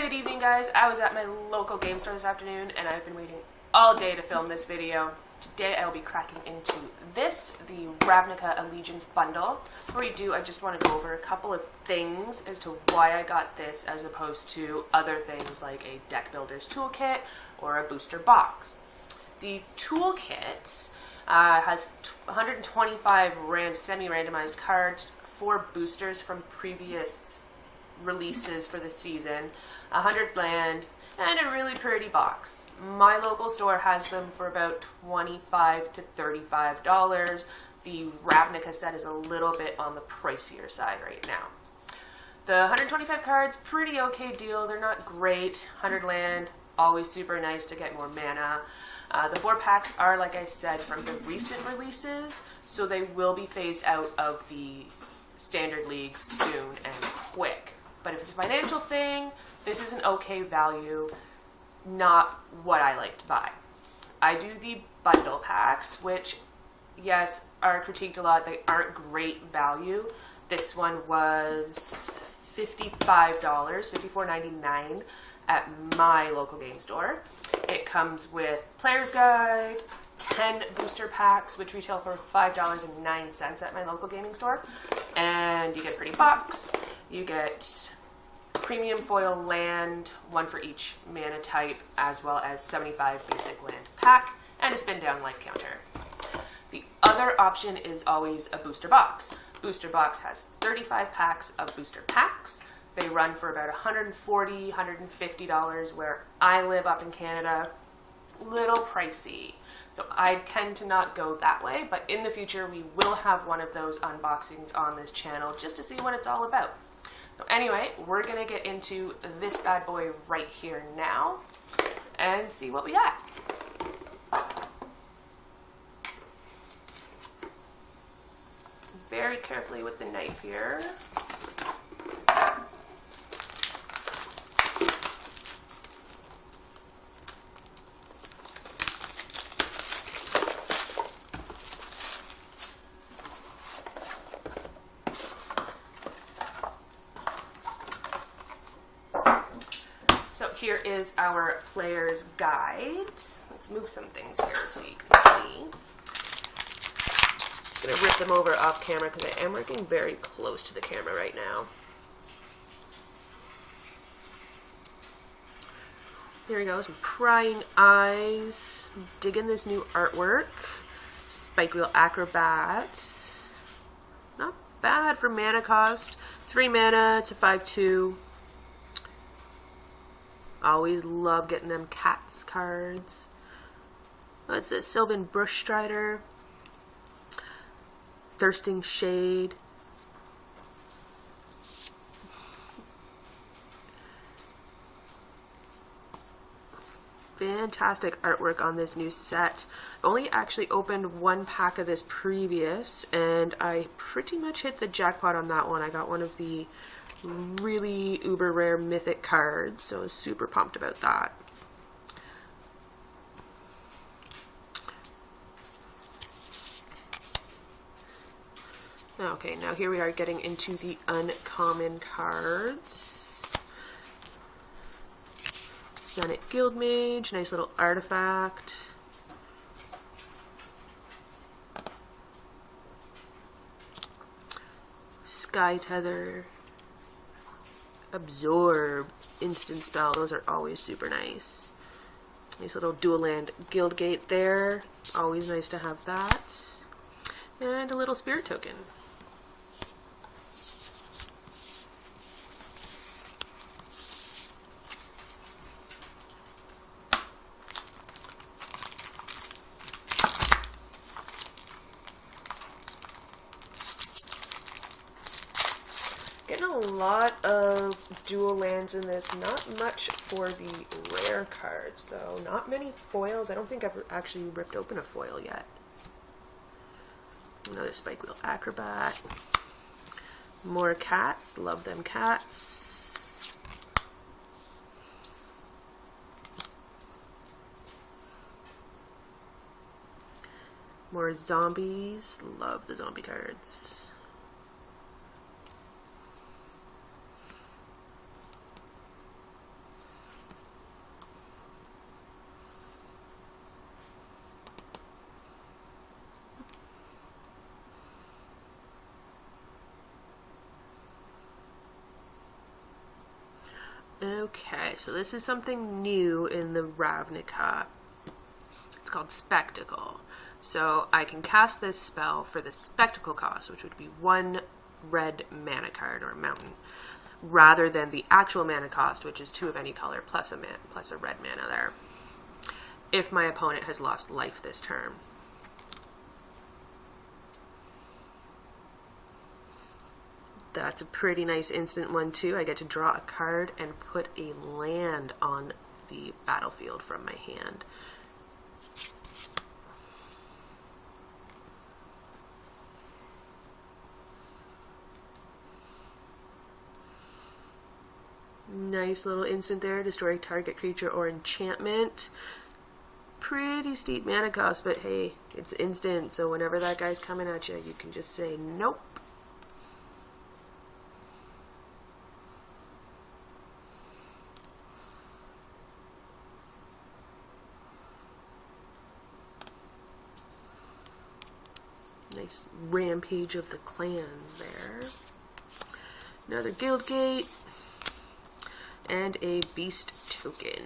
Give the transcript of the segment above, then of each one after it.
Good evening, guys. I was at my local game store this afternoon and I've been waiting all day to film this video. Today I will be cracking into this, the Ravnica Allegiance Bundle. Before we do, I just want to go over a couple of things as to why I got this as opposed to other things like a deck builder's toolkit or a booster box. The toolkit has 125 semi-randomized cards, 4 boosters from previous releases for the season, 100 land, and a really pretty box. My local store has them for about $25 to $35. The Ravnica set is a little bit on the pricier side right now. The 125 cards, pretty okay deal. They're not great. 100 land, always super nice to get more mana. The 4 packs are, like I said, from the recent releases, so they will be phased out of the standard leagues soon and quick. But if it's a financial thing, this is an okay value, not what I like to buy. I do the bundle packs, which, yes, are critiqued a lot. They aren't great value. This one was $55, $54.99 at my local game store. It comes with Player's Guide, 10 booster packs, which retail for $5.09 at my local gaming store. And you get a pretty box. You get premium foil land, 1 for each mana type, as well as 75 basic land pack, and a spin down life counter. The other option is always a booster box. Booster box has 35 packs of booster packs. They run for about $140, $150 where I live up in Canada. Little pricey. So I tend to not go that way, but in the future we will have one of those unboxings on this channel just to see what it's all about. So anyway, we're going to get into this bad boy right here now and see what we got. Very carefully with the knife here. So here is our player's guide. Let's move some things here so you can see. I'm going to rip them over off camera because I am working very close to the camera right now. Here we go, some prying eyes. Digging this new artwork. Spike Wheel Acrobat. Not bad for mana cost. 3 mana, it's a 5/2. Always love getting them cats cards. What's this? Sylvan Brush Strider. Thirsting Shade. Fantastic artwork on this new set. I've only actually opened 1 pack of this previous, and I pretty much hit the jackpot on that one. I got one of the really uber rare mythic cards, so I was super pumped about that. Okay, now here we are getting into the uncommon cards. Senate Guildmage, nice little artifact. Sky Tether. Absorb, instant spell, those are always super nice. Nice little dual land Guildgate there, always nice to have that. And a little spirit token. Getting a lot of dual lands in this, not much for the rare cards though. Not many foils. I don't think I've actually ripped open a foil yet. Another Spike Wheel Acrobat. More cats, love them cats. More zombies, love the zombie cards. Okay, so this is something new in the Ravnica. It's called Spectacle. So I can cast this spell for the Spectacle cost, which would be 1 red mana card or mountain, rather than the actual mana cost, which is 2 of any color plus a red mana there, if my opponent has lost life this turn. That's a pretty nice instant one too. I get to draw a card and put a land on the battlefield from my hand. Nice little instant there. Destroy target creature or enchantment. Pretty steep mana cost, but hey, it's instant, so whenever that guy's coming at you, you can just say nope. Nice rampage of the clans there. Another guild gate. And a beast token.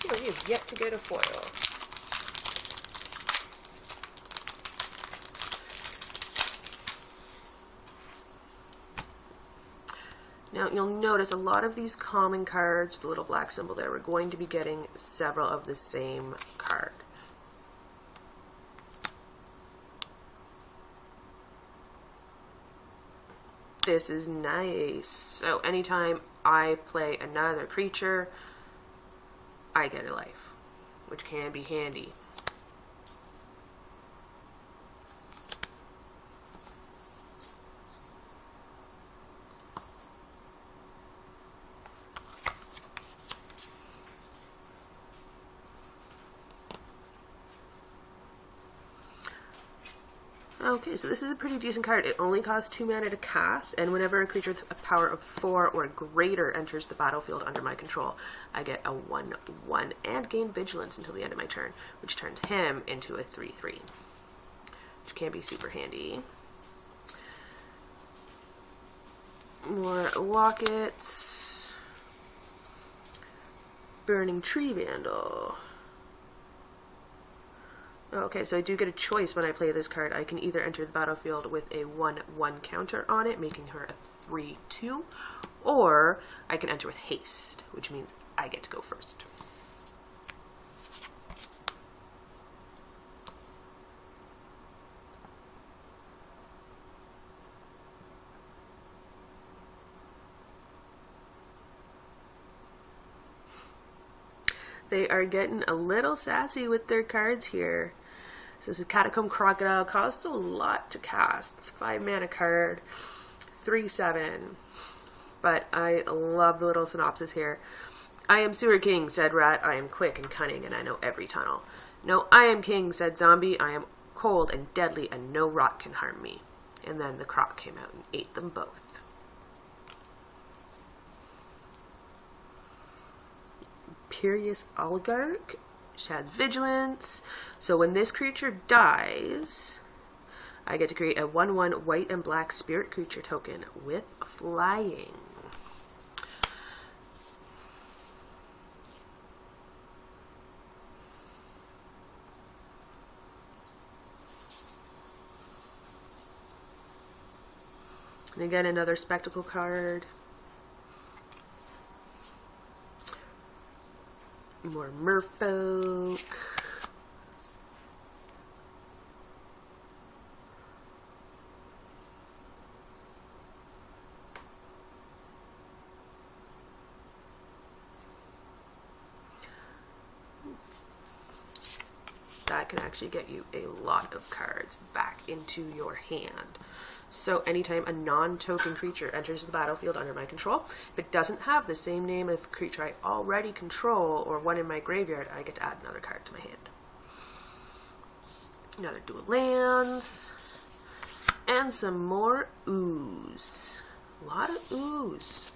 Oh, you've yet to get a foil. Now you'll notice a lot of these common cards with the little black symbol there, we're going to be getting several of the same card. This is nice. So anytime I play another creature, I get a life, which can be handy. Okay, so this is a pretty decent card. It only costs 2 mana to cast, and whenever a creature with a power of 4 or greater enters the battlefield under my control, I get a 1/1 and gain vigilance until the end of my turn, which turns him into a 3/3, which can be super handy. More lockets. Burning Tree Vandal. Okay, so I do get a choice when I play this card. I can either enter the battlefield with a 1/1 counter on it, making her a 3/2, or I can enter with haste, which means I get to go first. They are getting a little sassy with their cards here. So this is Catacomb Crocodile. Costs a lot to cast. It's a 5 mana card. 3/7. But I love the little synopsis here. I am Sewer King, said Rat. I am quick and cunning, and I know every tunnel. No, I am King, said Zombie. I am cold and deadly, and no rot can harm me. And then the croc came out and ate them both. Imperious Oligarch, which has vigilance. So when this creature dies, I get to create a 1/1 white and black spirit creature token with flying. And again, another spectacle card. More merfolk. That can actually get you a lot of cards back into your hand. So anytime a non-token creature enters the battlefield under my control, if it doesn't have the same name of a creature I already control or one in my graveyard, I get to add another card to my hand. Another dual lands. And some more ooze. A lot of ooze.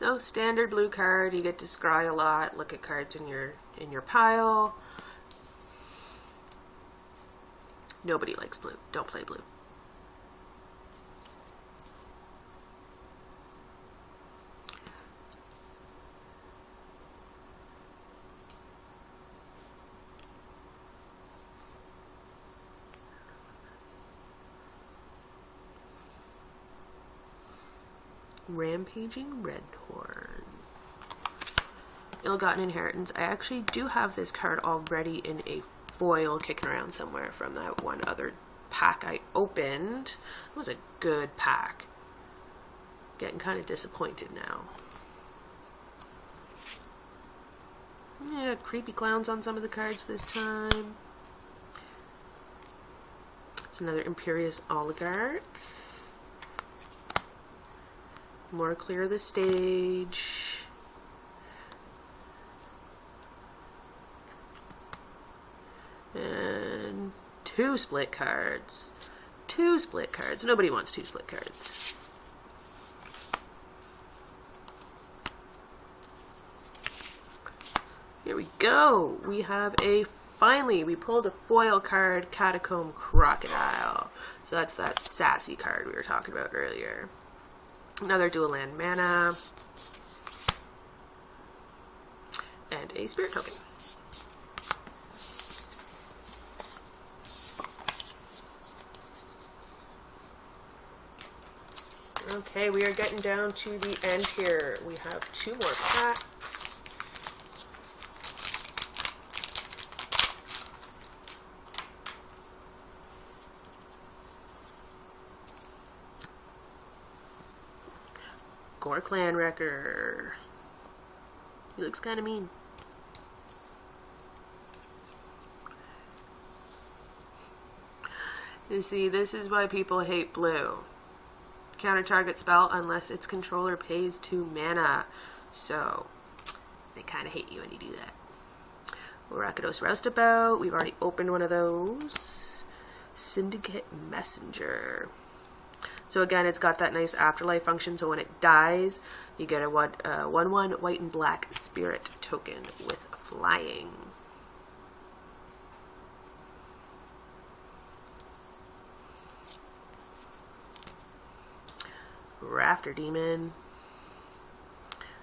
No standard blue card. You get to scry a lot, look at cards in your pile. Nobody likes blue. Don't play blue. Rampaging Redhorn. Ill-Gotten Inheritance. I actually do have this card already in a foil kicking around somewhere from that one other pack I opened. It was a good pack. Getting kind of disappointed now. Yeah, creepy clowns on some of the cards this time. It's another Imperious Oligarch. More Clear the Stage. And 2 split cards. 2 split cards. Nobody wants 2 split cards. Here we go. We have finally, we pulled a foil card, Catacomb Crocodile. So that's that sassy card we were talking about earlier. Another dual land mana. And a spirit token. Okay, we are getting down to the end here. We have 2 more packs. Gore Clan Wrecker. He looks kind of mean. You see, this is why people hate blue. Counter target spell unless its controller pays 2 mana. So, they kind of hate you when you do that. Rakdos Roustabout. We've already opened one of those. Syndicate Messenger. So again, it's got that nice afterlife function, so when it dies, you get a 1/1 white and black spirit token with flying. Rafter Demon.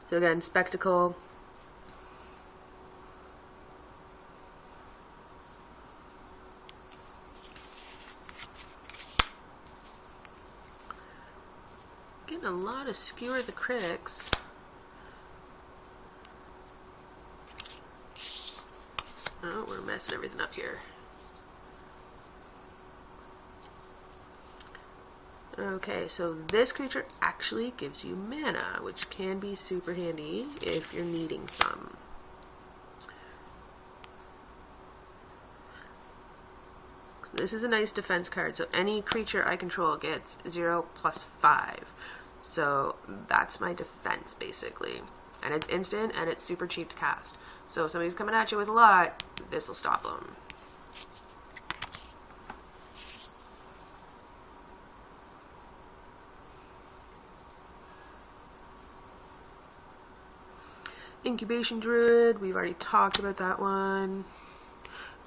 So again, Spectacle. Getting a lot of Skewer the Critics. Oh, we're messing everything up here. Okay, so this creature actually gives you mana, which can be super handy if you're needing some. This is a nice defense card, so any creature I control gets 0+5. So that's my defense, basically. And it's instant, and it's super cheap to cast. So if somebody's coming at you with a lot, this will stop them. Incubation Druid, we've already talked about that one.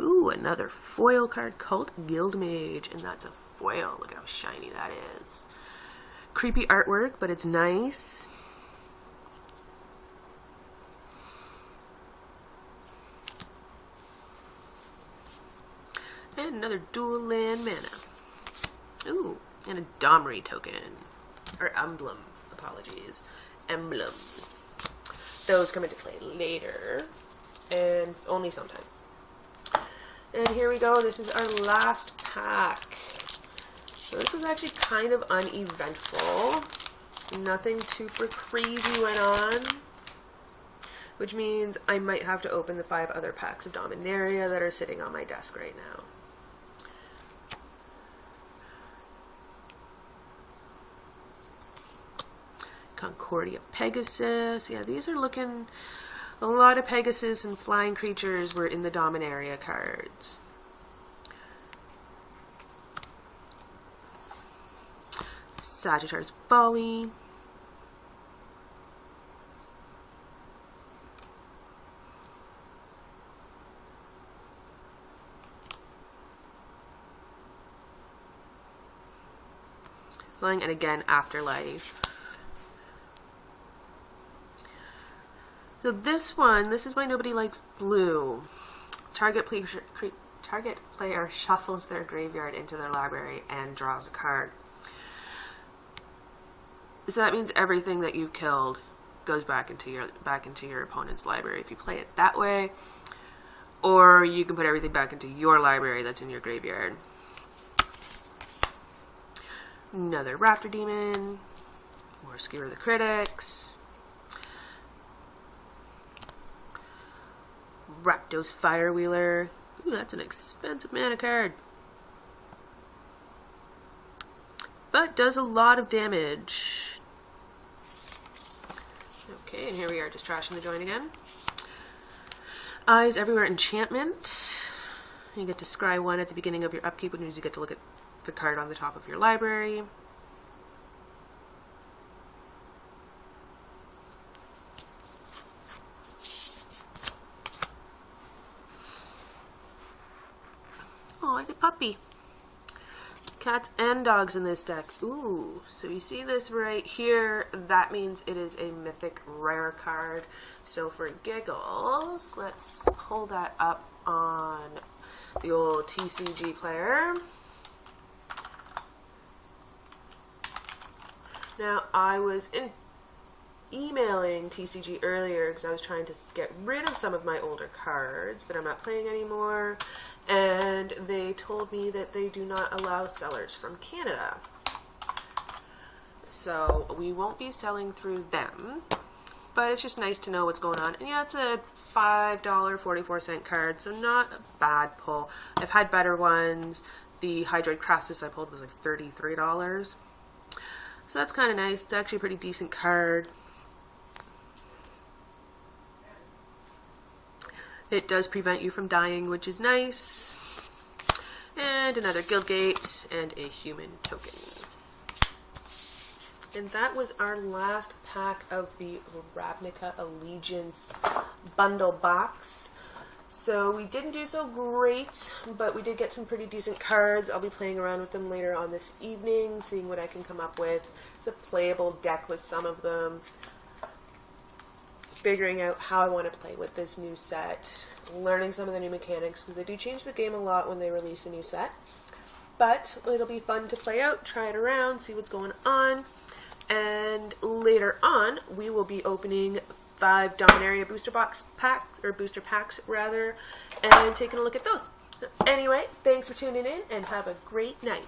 Ooh, another foil card, Cult Guildmage, and that's a foil. Look at how shiny that is. Creepy artwork, but it's nice. And another dual land mana. Ooh, and a Domri token. Or emblem, apologies. Emblem. Those come into play later, and only sometimes. And here we go, this is our last pack. So this was actually kind of uneventful. Nothing super crazy went on, which means I might have to open the 5 other packs of Dominaria that are sitting on my desk right now. Concordia Pegasus. Yeah, these are looking... A lot of Pegasus and flying creatures were in the Dominaria cards. Sagittarius Folly. Flying, and again, Afterlife. So this one, this is why nobody likes blue. Target player shuffles their graveyard into their library and draws a card. So that means everything that you've killed goes back into your opponent's library if you play it that way. Or you can put everything back into your library that's in your graveyard. Another Raptor Demon. More Skewer the Critics. Rakdos Firewheeler. Ooh, that's an expensive mana card. But does a lot of damage. Okay, and here we are just trashing the joint again. Eyes Everywhere Enchantment. You get to scry 1 at the beginning of your upkeep, which means you get to look at the card on the top of your library. Oh, I get puppy. Cats and dogs in this deck. Ooh, so you see this right here, that means it is a mythic rare card. So for giggles, let's pull that up on the old TCG player. Now, I was emailing TCG earlier because I was trying to get rid of some of my older cards that I'm not playing anymore, and they told me that they do not allow sellers from Canada. So we won't be selling through them, but it's just nice to know what's going on. And yeah, it's a $5.44 card, so not a bad pull. I've had better ones. The Hydroid Crassus I pulled was like $33. So that's kind of nice. It's actually a pretty decent card. It does prevent you from dying, which is nice. And another Guildgate and a human token. And that was our last pack of the Ravnica Allegiance Bundle Box. So we didn't do so great, but we did get some pretty decent cards. I'll be playing around with them later on this evening, seeing what I can come up with. It's a playable deck with some of them. Figuring out how I want to play with this new set. Learning some of the new mechanics, because they do change the game a lot when they release a new set. But it'll be fun to play out, try it around, see what's going on. And later on, we will be opening 5 Dominaria booster packs rather, and taking a look at those. Anyway, thanks for tuning in, and have a great night.